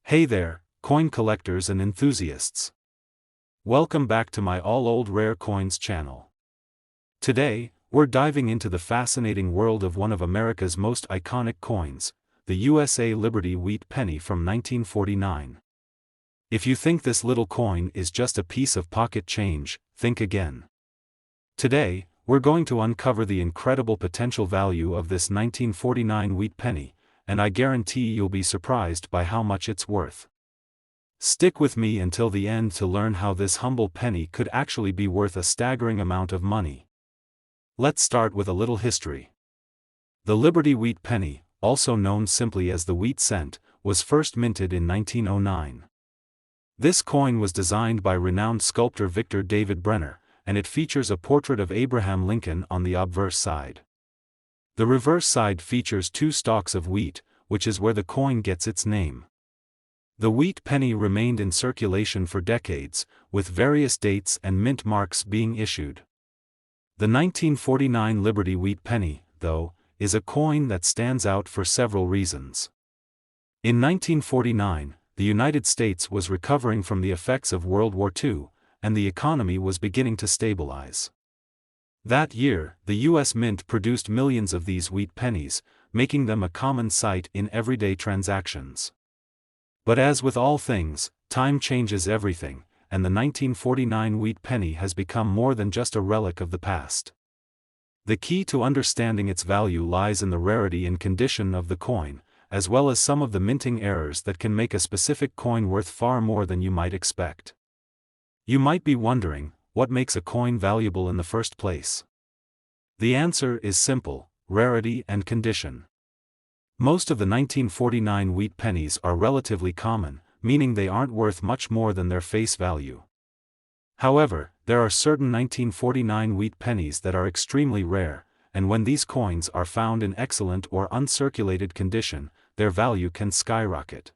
Hey there, coin collectors and enthusiasts. Welcome back to my All Old Rare Coins channel. Today, we're diving into the fascinating world of one of America's most iconic coins, the USA Liberty Wheat Penny from 1949. If you think this little coin is just a piece of pocket change, think again. Today, we're going to uncover the incredible potential value of this 1949 wheat penny, and I guarantee you'll be surprised by how much it's worth. Stick with me until the end to learn how this humble penny could actually be worth a staggering amount of money. Let's start with a little history. The Liberty Wheat Penny, also known simply as the wheat cent, was first minted in 1909. This coin was designed by renowned sculptor Victor David Brenner, and it features a portrait of Abraham Lincoln on the obverse side. The reverse side features two stalks of wheat, which is where the coin gets its name. The wheat penny remained in circulation for decades, with various dates and mint marks being issued. The 1949 Liberty Wheat Penny, though, is a coin that stands out for several reasons. In 1949, the United States was recovering from the effects of World War II, and the economy was beginning to stabilize. That year, the U.S. Mint produced millions of these wheat pennies, making them a common sight in everyday transactions. But as with all things, time changes everything, and the 1949 wheat penny has become more than just a relic of the past. The key to understanding its value lies in the rarity and condition of the coin, as well as some of the minting errors that can make a specific coin worth far more than you might expect. You might be wondering, what makes a coin valuable in the first place? The answer is simple: rarity and condition. Most of the 1949 wheat pennies are relatively common, meaning they aren't worth much more than their face value. However, there are certain 1949 wheat pennies that are extremely rare, and when these coins are found in excellent or uncirculated condition, their value can skyrocket.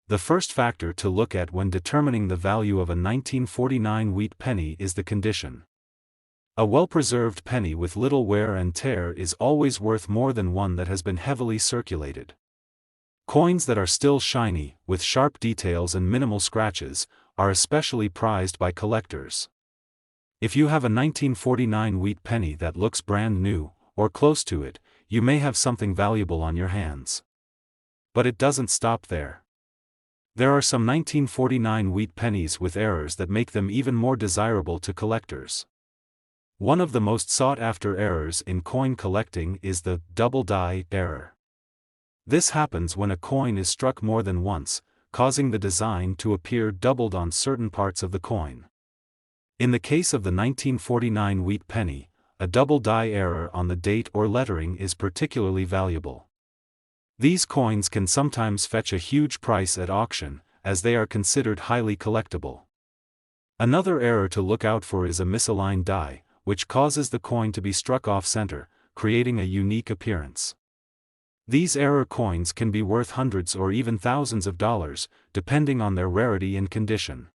The first factor to look at when determining the value of a 1949 wheat penny is the condition. A well-preserved penny with little wear and tear is always worth more than one that has been heavily circulated. Coins that are still shiny, with sharp details and minimal scratches, are especially prized by collectors. If you have a 1949 wheat penny that looks brand new, or close to it, you may have something valuable on your hands. But it doesn't stop there. There are some 1949 wheat pennies with errors that make them even more desirable to collectors. One of the most sought-after errors in coin collecting is the double die error. This happens when a coin is struck more than once, causing the design to appear doubled on certain parts of the coin. In the case of the 1949 wheat penny, a double die error on the date or lettering is particularly valuable. These coins can sometimes fetch a huge price at auction, as they are considered highly collectible. Another error to look out for is a misaligned die, which causes the coin to be struck off-center, creating a unique appearance. These error coins can be worth hundreds or even thousands of dollars, depending on their rarity and condition.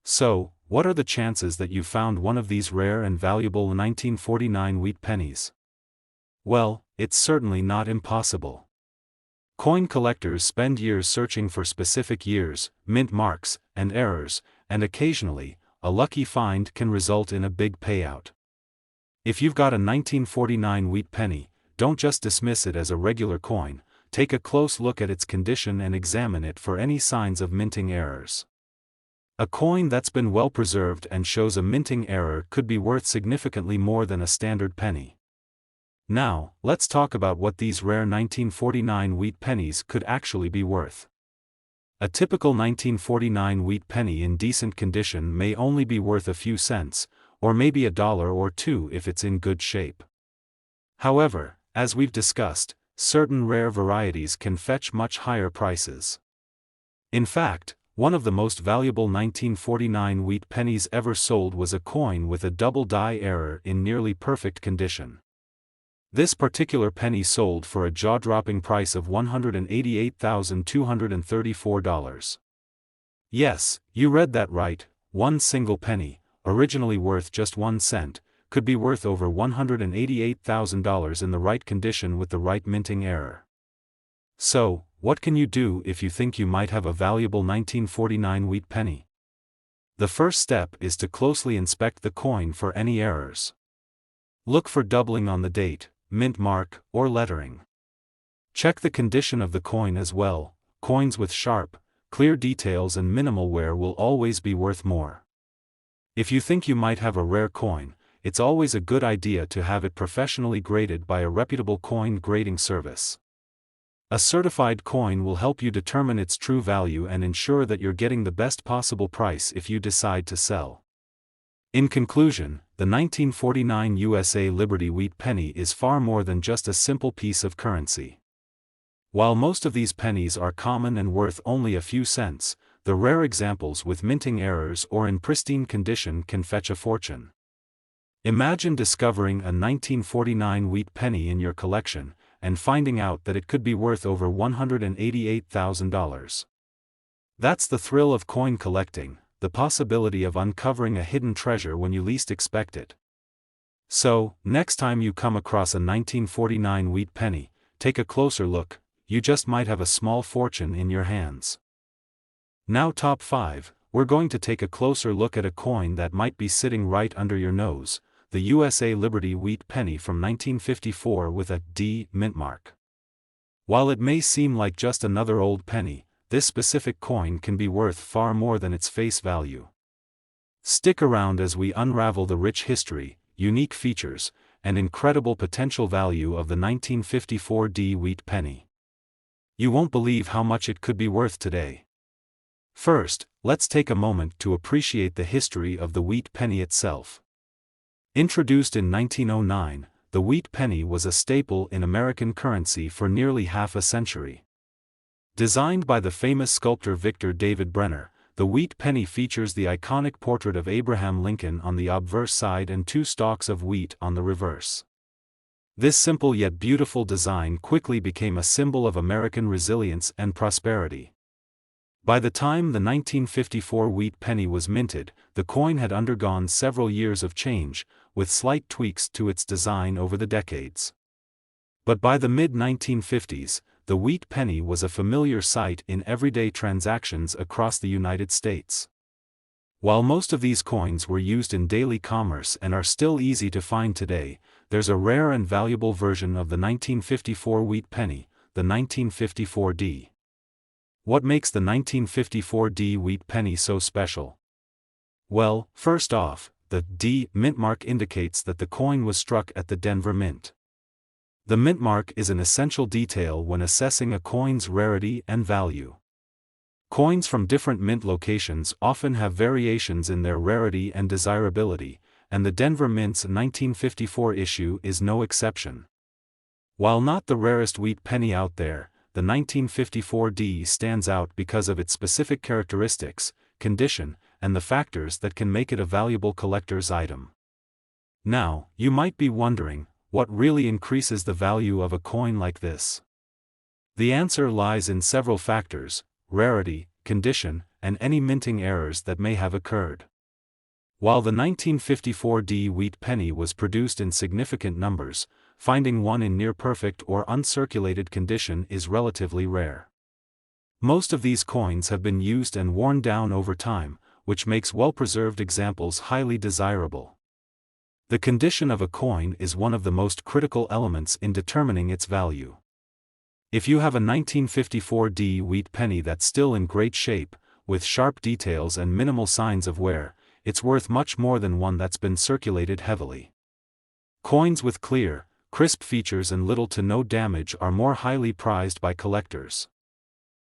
So, what are the chances that you found one of these rare and valuable 1949 wheat pennies? Well, it's certainly not impossible. Coin collectors spend years searching for specific years, mint marks, and errors, and occasionally, a lucky find can result in a big payout. If you've got a 1949 wheat penny, don't just dismiss it as a regular coin, take a close look at its condition and examine it for any signs of minting errors. A coin that's been well preserved and shows a minting error could be worth significantly more than a standard penny. Now, let's talk about what these rare 1949 wheat pennies could actually be worth. A typical 1949 wheat penny in decent condition may only be worth a few cents, or maybe $1 or $2 if it's in good shape. However, as we've discussed, certain rare varieties can fetch much higher prices. In fact, one of the most valuable 1949 wheat pennies ever sold was a coin with a double die error in nearly perfect condition. This particular penny sold for a jaw-dropping price of $188,234. Yes, you read that right, one single penny, originally worth just 1 cent, could be worth over $188,000 in the right condition with the right minting error. So, what can you do if you think you might have a valuable 1949 wheat penny? The first step is to closely inspect the coin for any errors. Look for doubling on the date, mint mark, or lettering. Check the condition of the coin as well. Coins with sharp, clear details and minimal wear will always be worth more. If you think you might have a rare coin, it's always a good idea to have it professionally graded by a reputable coin grading service. A certified coin will help you determine its true value and ensure that you're getting the best possible price if you decide to sell. In conclusion, the 1949 USA Liberty Wheat Penny is far more than just a simple piece of currency. While most of these pennies are common and worth only a few cents, the rare examples with minting errors or in pristine condition can fetch a fortune. Imagine discovering a 1949 wheat penny in your collection, and finding out that it could be worth over $188,000. That's the thrill of coin collecting, the possibility of uncovering a hidden treasure when you least expect it. So, next time you come across a 1949 wheat penny, take a closer look. You just might have a small fortune in your hands. Now top 5, we're going to take a closer look at a coin that might be sitting right under your nose, the USA Liberty Wheat Penny from 1954 with a D mint mark. While it may seem like just another old penny, this specific coin can be worth far more than its face value. Stick around as we unravel the rich history, unique features, and incredible potential value of the 1954 D wheat penny. You won't believe how much it could be worth today. First, let's take a moment to appreciate the history of the wheat penny itself. Introduced in 1909, the wheat penny was a staple in American currency for nearly half a century. Designed by the famous sculptor Victor David Brenner, the wheat penny features the iconic portrait of Abraham Lincoln on the obverse side and 2 stalks of wheat on the reverse. This simple yet beautiful design quickly became a symbol of American resilience and prosperity. By the time the 1954 wheat penny was minted, the coin had undergone several years of change, with slight tweaks to its design over the decades. But by the mid-1950s, the wheat penny was a familiar sight in everyday transactions across the United States. While most of these coins were used in daily commerce and are still easy to find today, there's a rare and valuable version of the 1954 wheat penny, the 1954 D. What makes the 1954 D wheat penny so special? Well, first off, the D mint mark indicates that the coin was struck at the Denver Mint. The mint mark is an essential detail when assessing a coin's rarity and value. Coins from different mint locations often have variations in their rarity and desirability, and the Denver Mint's 1954 issue is no exception. While not the rarest wheat penny out there, the 1954 D stands out because of its specific characteristics, condition, and the factors that can make it a valuable collector's item. Now, you might be wondering, what really increases the value of a coin like this? The answer lies in several factors: rarity, condition, and any minting errors that may have occurred. While the 1954 D wheat penny was produced in significant numbers, finding one in near-perfect or uncirculated condition is relatively rare. Most of these coins have been used and worn down over time, which makes well-preserved examples highly desirable. The condition of a coin is one of the most critical elements in determining its value. If you have a 1954 D wheat penny that's still in great shape, with sharp details and minimal signs of wear, it's worth much more than one that's been circulated heavily. Coins with clear, crisp features and little to no damage are more highly prized by collectors.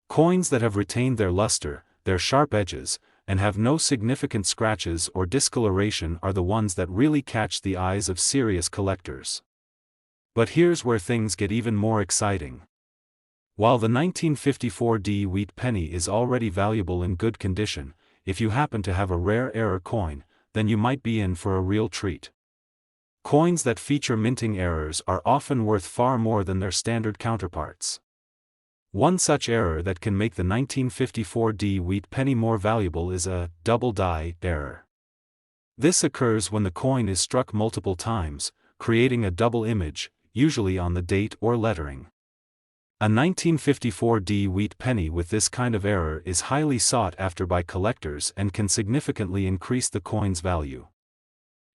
Coins that have retained their luster, their sharp edges, and have no significant scratches or discoloration are the ones that really catch the eyes of serious collectors. But here's where things get even more exciting. While the 1954 D wheat penny is already valuable in good condition, if you happen to have a rare error coin, then you might be in for a real treat. Coins that feature minting errors are often worth far more than their standard counterparts. One such error that can make the 1954 D wheat penny more valuable is a double die error. This occurs when the coin is struck multiple times, creating a double image, usually on the date or lettering. A 1954 D wheat penny with this kind of error is highly sought after by collectors and can significantly increase the coin's value.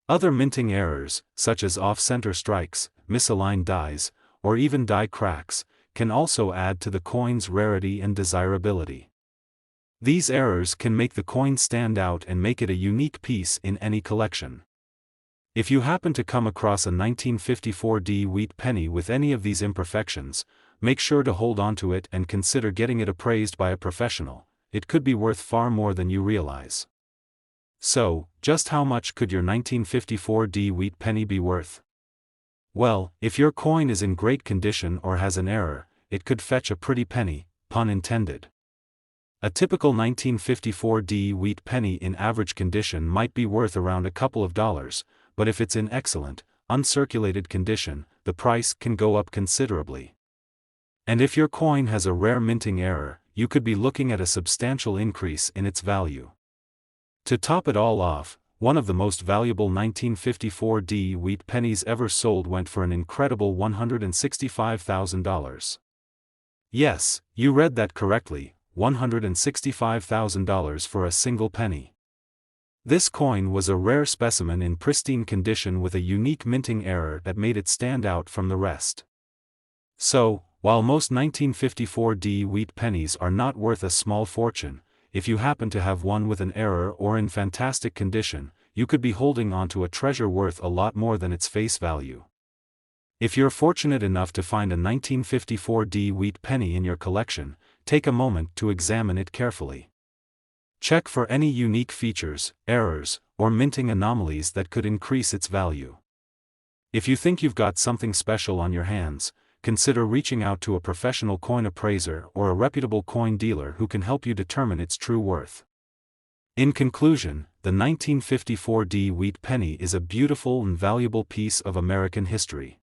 Other minting errors, such as off-center strikes, misaligned dies, or even die cracks, can also add to the coin's rarity and desirability. These errors can make the coin stand out and make it a unique piece in any collection. If you happen to come across a 1954 D wheat penny with any of these imperfections, make sure to hold onto it and consider getting it appraised by a professional. It could be worth far more than you realize. So, just how much could your 1954 D wheat penny be worth? Well, if your coin is in great condition or has an error, it could fetch a pretty penny, pun intended. A typical 1954 D wheat penny in average condition might be worth around a couple of dollars, but if it's in excellent, uncirculated condition, the price can go up considerably. And if your coin has a rare minting error, you could be looking at a substantial increase in its value. To top it all off, one of the most valuable 1954 D wheat pennies ever sold went for an incredible $165,000. Yes, you read that correctly, $165,000 for a single penny. This coin was a rare specimen in pristine condition with a unique minting error that made it stand out from the rest. So, while most 1954 D wheat pennies are not worth a small fortune, if you happen to have one with an error or in fantastic condition, you could be holding onto a treasure worth a lot more than its face value. If you're fortunate enough to find a 1954 D wheat penny in your collection, take a moment to examine it carefully. Check for any unique features, errors, or minting anomalies that could increase its value. If you think you've got something special on your hands, consider reaching out to a professional coin appraiser or a reputable coin dealer who can help you determine its true worth. In conclusion, the 1954 D wheat penny is a beautiful and valuable piece of American history.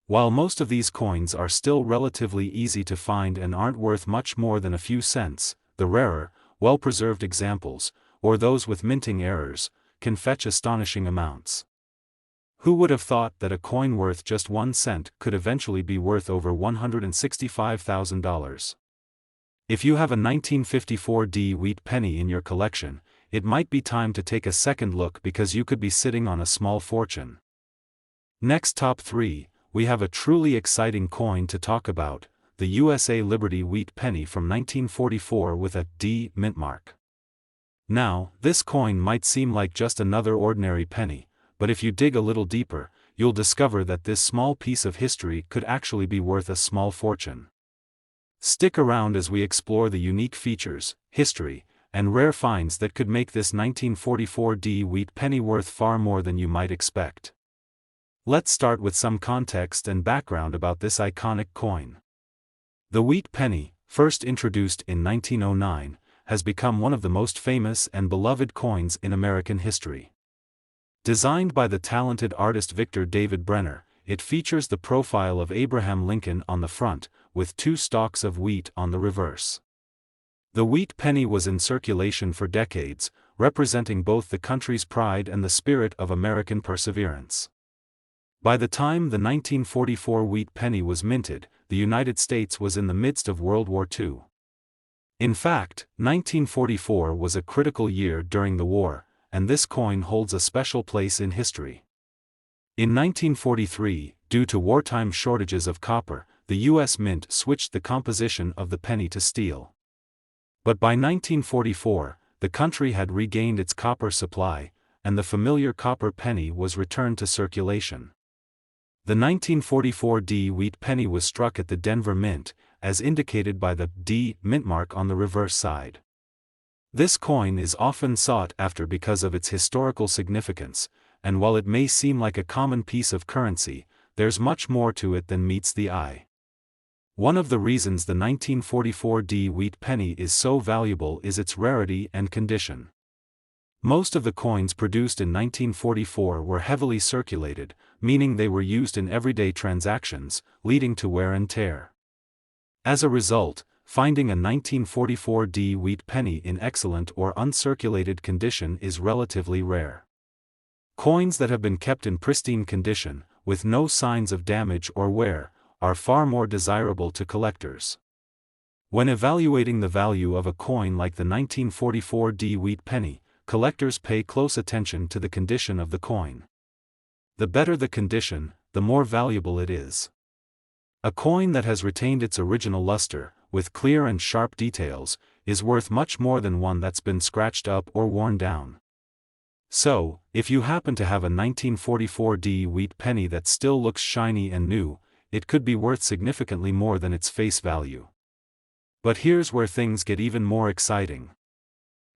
While most of these coins are still relatively easy to find and aren't worth much more than a few cents, the rarer, well-preserved examples, or those with minting errors, can fetch astonishing amounts. Who would have thought that a coin worth just 1 cent could eventually be worth over $165,000? If you have a 1954 D wheat penny in your collection, it might be time to take a second look because you could be sitting on a small fortune. Next, top 3, we have a truly exciting coin to talk about, the USA Liberty wheat penny from 1944 with a D mint mark. Now, this coin might seem like just another ordinary penny, but if you dig a little deeper, you'll discover that this small piece of history could actually be worth a small fortune. Stick around as we explore the unique features, history, and rare finds that could make this 1944 D wheat penny worth far more than you might expect. Let's start with some context and background about this iconic coin. The wheat penny, first introduced in 1909, has become one of the most famous and beloved coins in American history. Designed by the talented artist Victor David Brenner, it features the profile of Abraham Lincoln on the front, with 2 stalks of wheat on the reverse. The wheat penny was in circulation for decades, representing both the country's pride and the spirit of American perseverance. By the time the 1944 wheat penny was minted, the United States was in the midst of World War II. In fact, 1944 was a critical year during the war, and this coin holds a special place in history. In 1943, due to wartime shortages of copper, the U.S. Mint switched the composition of the penny to steel. But by 1944, the country had regained its copper supply, and the familiar copper penny was returned to circulation. The 1944 D wheat penny was struck at the Denver Mint, as indicated by the D mint mark on the reverse side. This coin is often sought after because of its historical significance, and while it may seem like a common piece of currency, there's much more to it than meets the eye. One of the reasons the 1944 D wheat penny is so valuable is its rarity and condition. Most of the coins produced in 1944 were heavily circulated, meaning they were used in everyday transactions, leading to wear and tear. As a result, finding a 1944 D wheat penny in excellent or uncirculated condition is relatively rare. Coins that have been kept in pristine condition, with no signs of damage or wear, are far more desirable to collectors. When evaluating the value of a coin like the 1944 wheat penny, collectors pay close attention to the condition of the coin. The better the condition, the more valuable it is. A coin that has retained its original luster, with clear and sharp details, is worth much more than one that's been scratched up or worn down. So, if you happen to have a 1944 wheat penny that still looks shiny and new, it could be worth significantly more than its face value. But here's where things get even more exciting.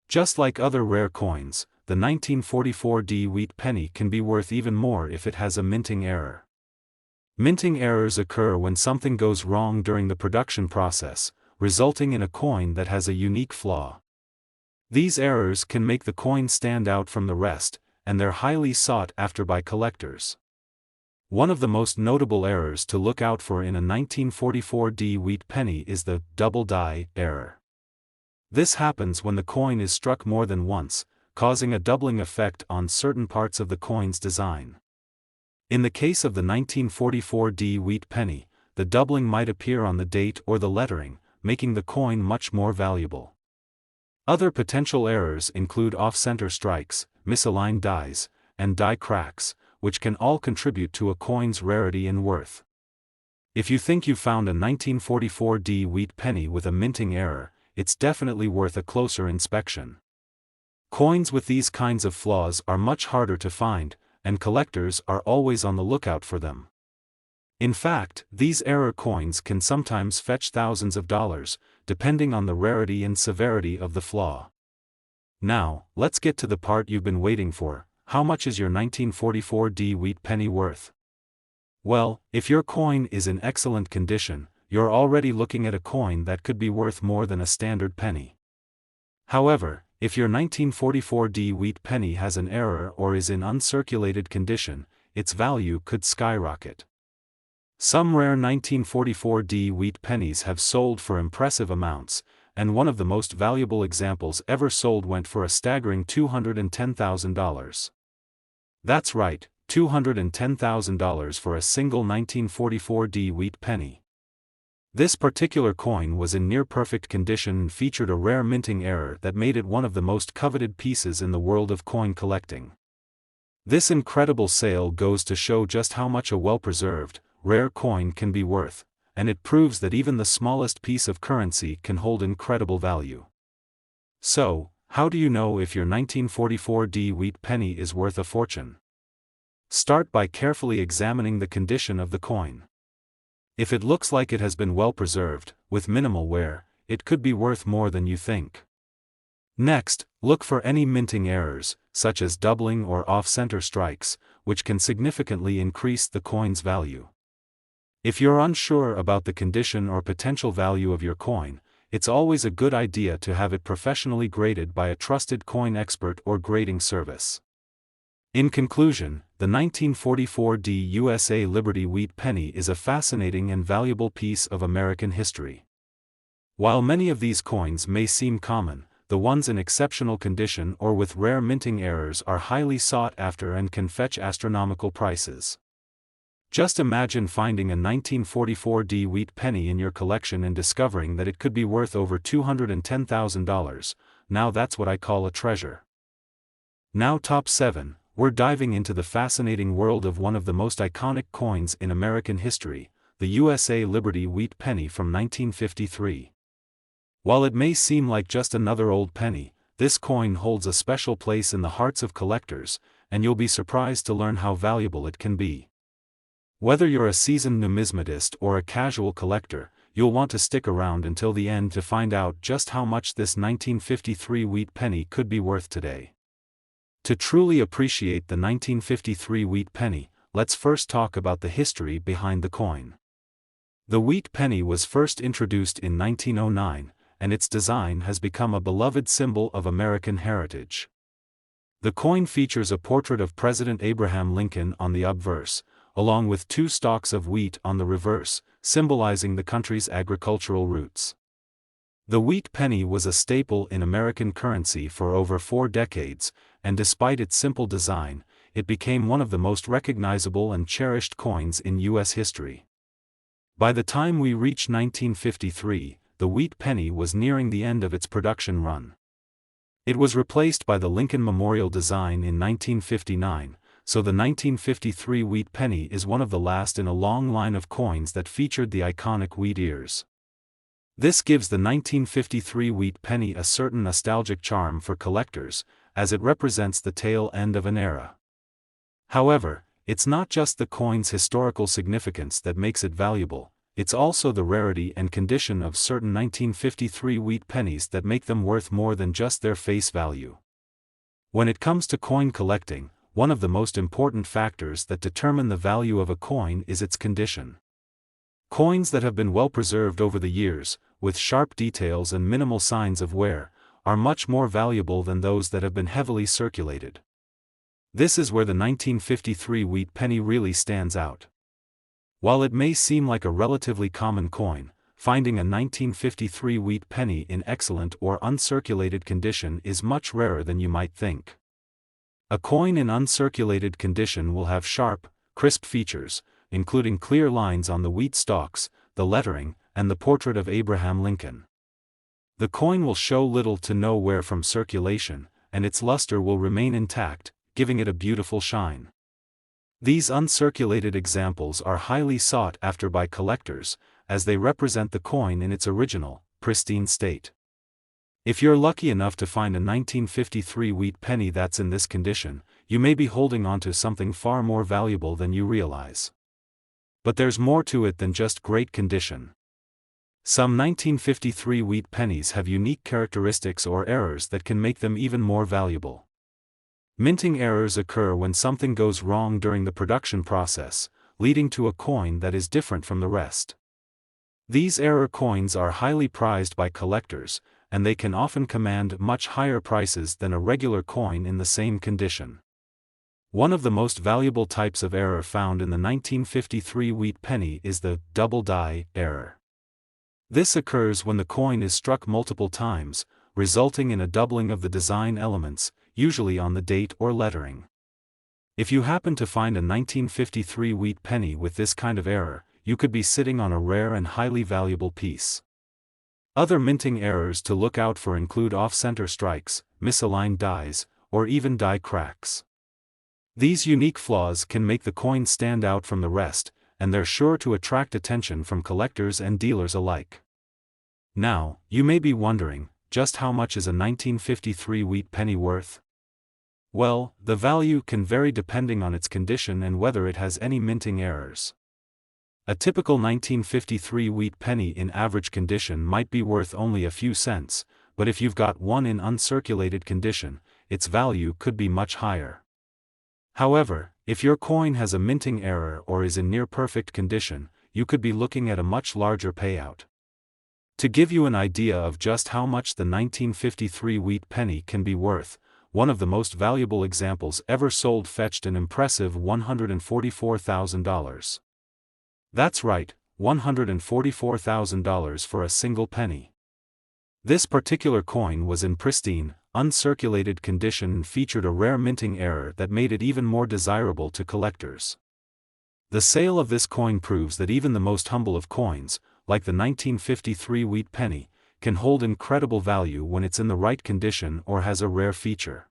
Just like other rare coins, the 1944 wheat penny can be worth even more if it has a minting error. Minting errors occur when something goes wrong during the production process, resulting in a coin that has a unique flaw. These errors can make the coin stand out from the rest, and they're highly sought after by collectors. One of the most notable errors to look out for in a 1944 wheat penny is the double die error. This happens when the coin is struck more than once, causing a doubling effect on certain parts of the coin's design. In the case of the 1944 wheat penny, the doubling might appear on the date or the lettering, making the coin much more valuable. Other potential errors include off-center strikes, misaligned dies, and die cracks, which can all contribute to a coin's rarity and worth. If you think you found a 1944 wheat penny with a minting error, it's definitely worth a closer inspection. Coins with these kinds of flaws are much harder to find, and collectors are always on the lookout for them. In fact, these error coins can sometimes fetch thousands of dollars, depending on the rarity and severity of the flaw. Now, let's get to the part you've been waiting for. How much is your 1944 wheat penny worth? Well, if your coin is in excellent condition, you're already looking at a coin that could be worth more than a standard penny. However, if your 1944 wheat penny has an error or is in uncirculated condition, its value could skyrocket. Some rare 1944 wheat pennies have sold for impressive amounts, and one of the most valuable examples ever sold went for a staggering $210,000. That's right, $210,000 for a single 1944 wheat penny. This particular coin was in near-perfect condition and featured a rare minting error that made it one of the most coveted pieces in the world of coin collecting. This incredible sale goes to show just how much a well-preserved, rare coin can be worth, and it proves that even the smallest piece of currency can hold incredible value. So, how do you know if your 1944 wheat penny is worth a fortune? Start by carefully examining the condition of the coin. If it looks like it has been well preserved, with minimal wear, it could be worth more than you think. Next, look for any minting errors, such as doubling or off-center strikes, which can significantly increase the coin's value. If you're unsure about the condition or potential value of your coin, it's always a good idea to have it professionally graded by a trusted coin expert or grading service. In conclusion, the 1944 USA Liberty Wheat Penny is a fascinating and valuable piece of American history. While many of these coins may seem common, the ones in exceptional condition or with rare minting errors are highly sought after and can fetch astronomical prices. Just imagine finding a 1944 wheat penny in your collection and discovering that it could be worth over $210,000. Now that's what I call a treasure. Now top 7, we're diving into the fascinating world of one of the most iconic coins in American history, the USA Liberty Wheat Penny from 1953. While it may seem like just another old penny, this coin holds a special place in the hearts of collectors, and you'll be surprised to learn how valuable it can be. Whether you're a seasoned numismatist or a casual collector, you'll want to stick around until the end to find out just how much this 1953 wheat penny could be worth today. To truly appreciate the 1953 wheat penny, let's first talk about the history behind the coin. The wheat penny was first introduced in 1909, and its design has become a beloved symbol of American heritage. The coin features a portrait of President Abraham Lincoln on the obverse, along with 2 stalks of wheat on the reverse, symbolizing the country's agricultural roots. The wheat penny was a staple in American currency for over 4 decades, and despite its simple design, it became one of the most recognizable and cherished coins in U.S. history. By the time we reach 1953, the wheat penny was nearing the end of its production run. It was replaced by the Lincoln Memorial design in 1959, so the 1953 wheat penny is one of the last in a long line of coins that featured the iconic wheat ears. This gives the 1953 wheat penny a certain nostalgic charm for collectors, as it represents the tail end of an era. However, it's not just the coin's historical significance that makes it valuable, it's also the rarity and condition of certain 1953 wheat pennies that make them worth more than just their face value. When it comes to coin collecting, one of the most important factors that determine the value of a coin is its condition. Coins that have been well preserved over the years, with sharp details and minimal signs of wear, are much more valuable than those that have been heavily circulated. This is where the 1953 wheat penny really stands out. While it may seem like a relatively common coin, finding a 1953 wheat penny in excellent or uncirculated condition is much rarer than you might think. A coin in uncirculated condition will have sharp, crisp features, including clear lines on the wheat stalks, the lettering, and the portrait of Abraham Lincoln. The coin will show little to no wear from circulation, and its luster will remain intact, giving it a beautiful shine. These uncirculated examples are highly sought after by collectors, as they represent the coin in its original, pristine state. If you're lucky enough to find a 1953 wheat penny that's in this condition, you may be holding onto something far more valuable than you realize. But there's more to it than just great condition. Some 1953 wheat pennies have unique characteristics or errors that can make them even more valuable. Minting errors occur when something goes wrong during the production process, leading to a coin that is different from the rest. These error coins are highly prized by collectors, and they can often command much higher prices than a regular coin in the same condition. One of the most valuable types of error found in the 1953 wheat penny is the double die error. This occurs when the coin is struck multiple times, resulting in a doubling of the design elements, usually on the date or lettering. If you happen to find a 1953 wheat penny with this kind of error, you could be sitting on a rare and highly valuable piece. Other minting errors to look out for include off-center strikes, misaligned dies, or even die cracks. These unique flaws can make the coin stand out from the rest, and they're sure to attract attention from collectors and dealers alike. Now, you may be wondering, just how much is a 1953 wheat penny worth? Well, the value can vary depending on its condition and whether it has any minting errors. A typical 1953 wheat penny in average condition might be worth only a few cents, but if you've got one in uncirculated condition, its value could be much higher. However, if your coin has a minting error or is in near-perfect condition, you could be looking at a much larger payout. To give you an idea of just how much the 1953 wheat penny can be worth, one of the most valuable examples ever sold fetched an impressive $144,000. That's right, $144,000 for a single penny. This particular coin was in pristine, uncirculated condition and featured a rare minting error that made it even more desirable to collectors. The sale of this coin proves that even the most humble of coins, like the 1953 wheat penny, can hold incredible value when it's in the right condition or has a rare feature.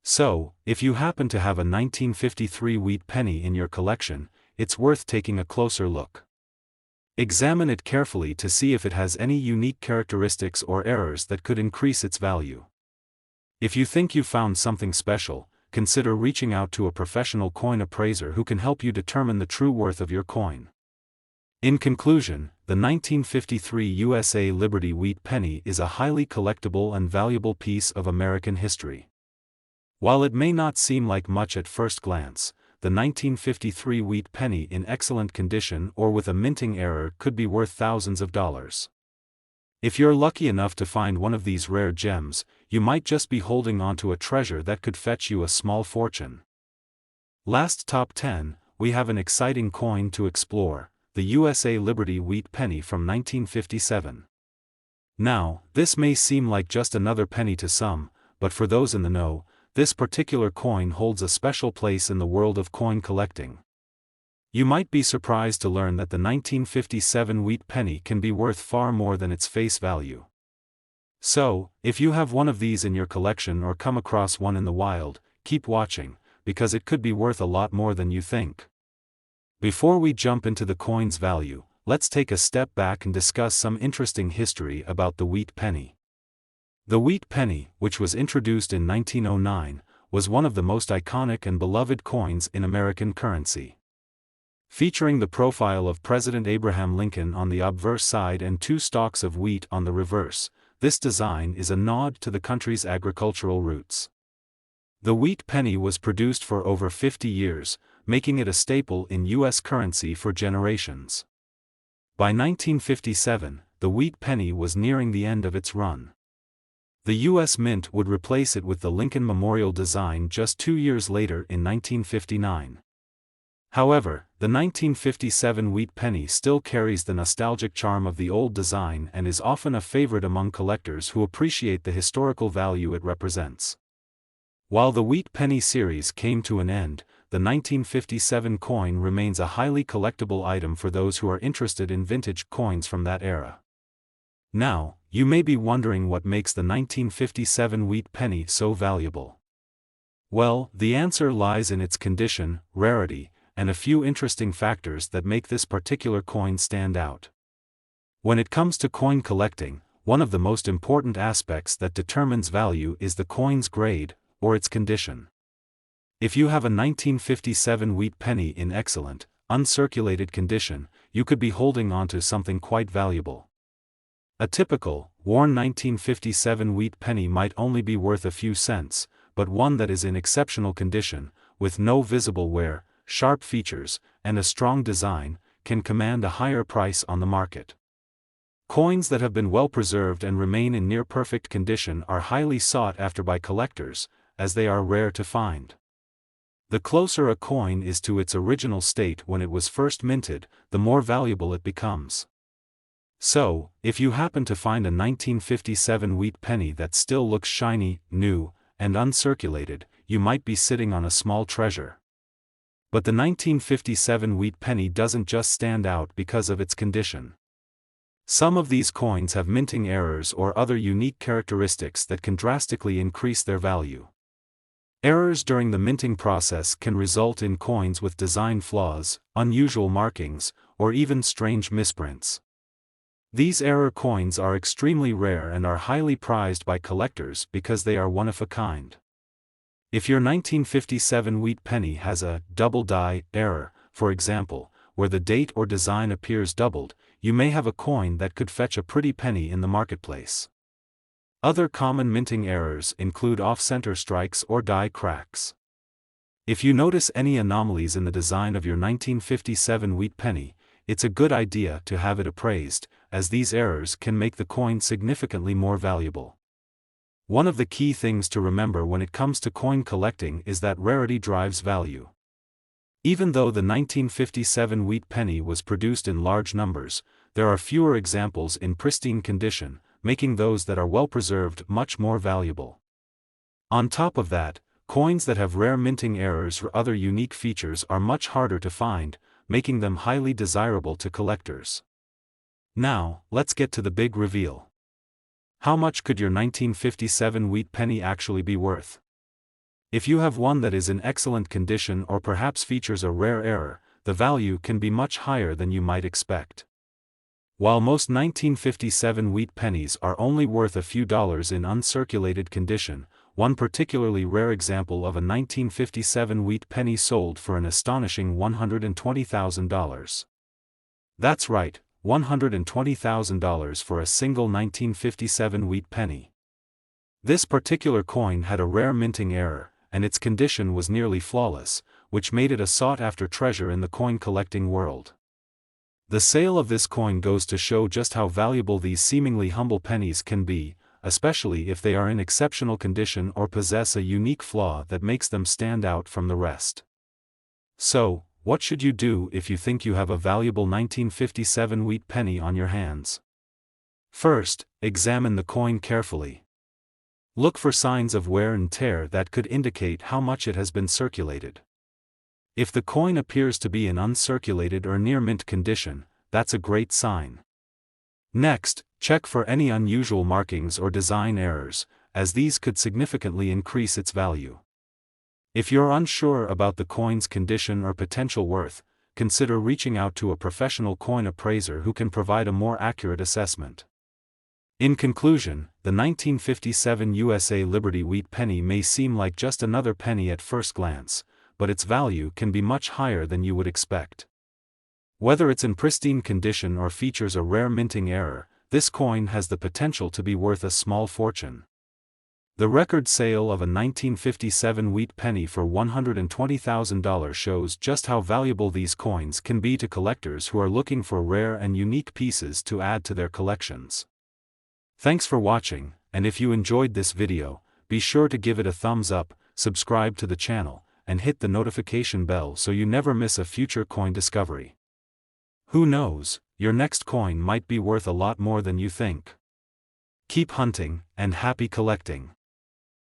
So, if you happen to have a 1953 wheat penny in your collection, it's worth taking a closer look. Examine it carefully to see if it has any unique characteristics or errors that could increase its value. If you think you found something special, consider reaching out to a professional coin appraiser who can help you determine the true worth of your coin. In conclusion, the 1953 USA Liberty wheat penny is a highly collectible and valuable piece of American history. While it may not seem like much at first glance, the 1953 wheat penny in excellent condition or with a minting error could be worth thousands of dollars. If you're lucky enough to find one of these rare gems, you might just be holding onto a treasure that could fetch you a small fortune. Last top 10, we have an exciting coin to explore, the USA Liberty wheat penny from 1957. Now, this may seem like just another penny to some, but for those in the know, this particular coin holds a special place in the world of coin collecting. You might be surprised to learn that the 1957 wheat penny can be worth far more than its face value. So, if you have one of these in your collection or come across one in the wild, keep watching, because it could be worth a lot more than you think. Before we jump into the coin's value, let's take a step back and discuss some interesting history about the wheat penny. The wheat penny, which was introduced in 1909, was one of the most iconic and beloved coins in American currency. Featuring the profile of President Abraham Lincoln on the obverse side and two stalks of wheat on the reverse, this design is a nod to the country's agricultural roots. The wheat penny was produced for over 50 years, making it a staple in U.S. currency for generations. By 1957, the wheat penny was nearing the end of its run. The U.S. Mint would replace it with the Lincoln Memorial design just 2 years later in 1959. However, the 1957 wheat penny still carries the nostalgic charm of the old design and is often a favorite among collectors who appreciate the historical value it represents. While the wheat penny series came to an end, the 1957 coin remains a highly collectible item for those who are interested in vintage coins from that era. Now, you may be wondering what makes the 1957 wheat penny so valuable. Well, the answer lies in its condition, rarity, and a few interesting factors that make this particular coin stand out. When it comes to coin collecting, one of the most important aspects that determines value is the coin's grade, or its condition. If you have a 1957 wheat penny in excellent, uncirculated condition, you could be holding onto something quite valuable. A typical, worn 1957 wheat penny might only be worth a few cents, but one that is in exceptional condition, with no visible wear, sharp features, and a strong design, can command a higher price on the market. Coins that have been well preserved and remain in near-perfect condition are highly sought after by collectors, as they are rare to find. The closer a coin is to its original state when it was first minted, the more valuable it becomes. So, if you happen to find a 1957 wheat penny that still looks shiny, new, and uncirculated, you might be sitting on a small treasure. But the 1957 wheat penny doesn't just stand out because of its condition. Some of these coins have minting errors or other unique characteristics that can drastically increase their value. Errors during the minting process can result in coins with design flaws, unusual markings, or even strange misprints. These error coins are extremely rare and are highly prized by collectors because they are one of a kind. If your 1957 wheat penny has a double die error, for example, where the date or design appears doubled, you may have a coin that could fetch a pretty penny in the marketplace. Other common minting errors include off-center strikes or die cracks. If you notice any anomalies in the design of your 1957 wheat penny, it's a good idea to have it appraised, as these errors can make the coin significantly more valuable. One of the key things to remember when it comes to coin collecting is that rarity drives value. Even though the 1957 wheat penny was produced in large numbers, there are fewer examples in pristine condition, making those that are well preserved much more valuable. On top of that, coins that have rare minting errors or other unique features are much harder to find, making them highly desirable to collectors. Now, let's get to the big reveal. How much could your 1957 wheat penny actually be worth? If you have one that is in excellent condition or perhaps features a rare error, the value can be much higher than you might expect. While most 1957 wheat pennies are only worth a few dollars in uncirculated condition, one particularly rare example of a 1957 wheat penny sold for an astonishing $120,000. That's right, $120,000 for a single 1957 wheat penny. This particular coin had a rare minting error, and its condition was nearly flawless, which made it a sought-after treasure in the coin collecting world. The sale of this coin goes to show just how valuable these seemingly humble pennies can be, especially if they are in exceptional condition or possess a unique flaw that makes them stand out from the rest. So, what should you do if you think you have a valuable 1957 wheat penny on your hands? First, examine the coin carefully. Look for signs of wear and tear that could indicate how much it has been circulated. If the coin appears to be in uncirculated or near mint condition, that's a great sign. Next, check for any unusual markings or design errors, as these could significantly increase its value. If you're unsure about the coin's condition or potential worth, consider reaching out to a professional coin appraiser who can provide a more accurate assessment. In conclusion, the 1957 USA Liberty Wheat penny may seem like just another penny at first glance, but its value can be much higher than you would expect. Whether it's in pristine condition or features a rare minting error, this coin has the potential to be worth a small fortune. The record sale of a 1957 wheat penny for $120,000 shows just how valuable these coins can be to collectors who are looking for rare and unique pieces to add to their collections. Thanks for watching, and if you enjoyed this video, be sure to give it a thumbs up, subscribe to the channel, and hit the notification bell so you never miss a future coin discovery. Who knows, your next coin might be worth a lot more than you think. Keep hunting, and happy collecting.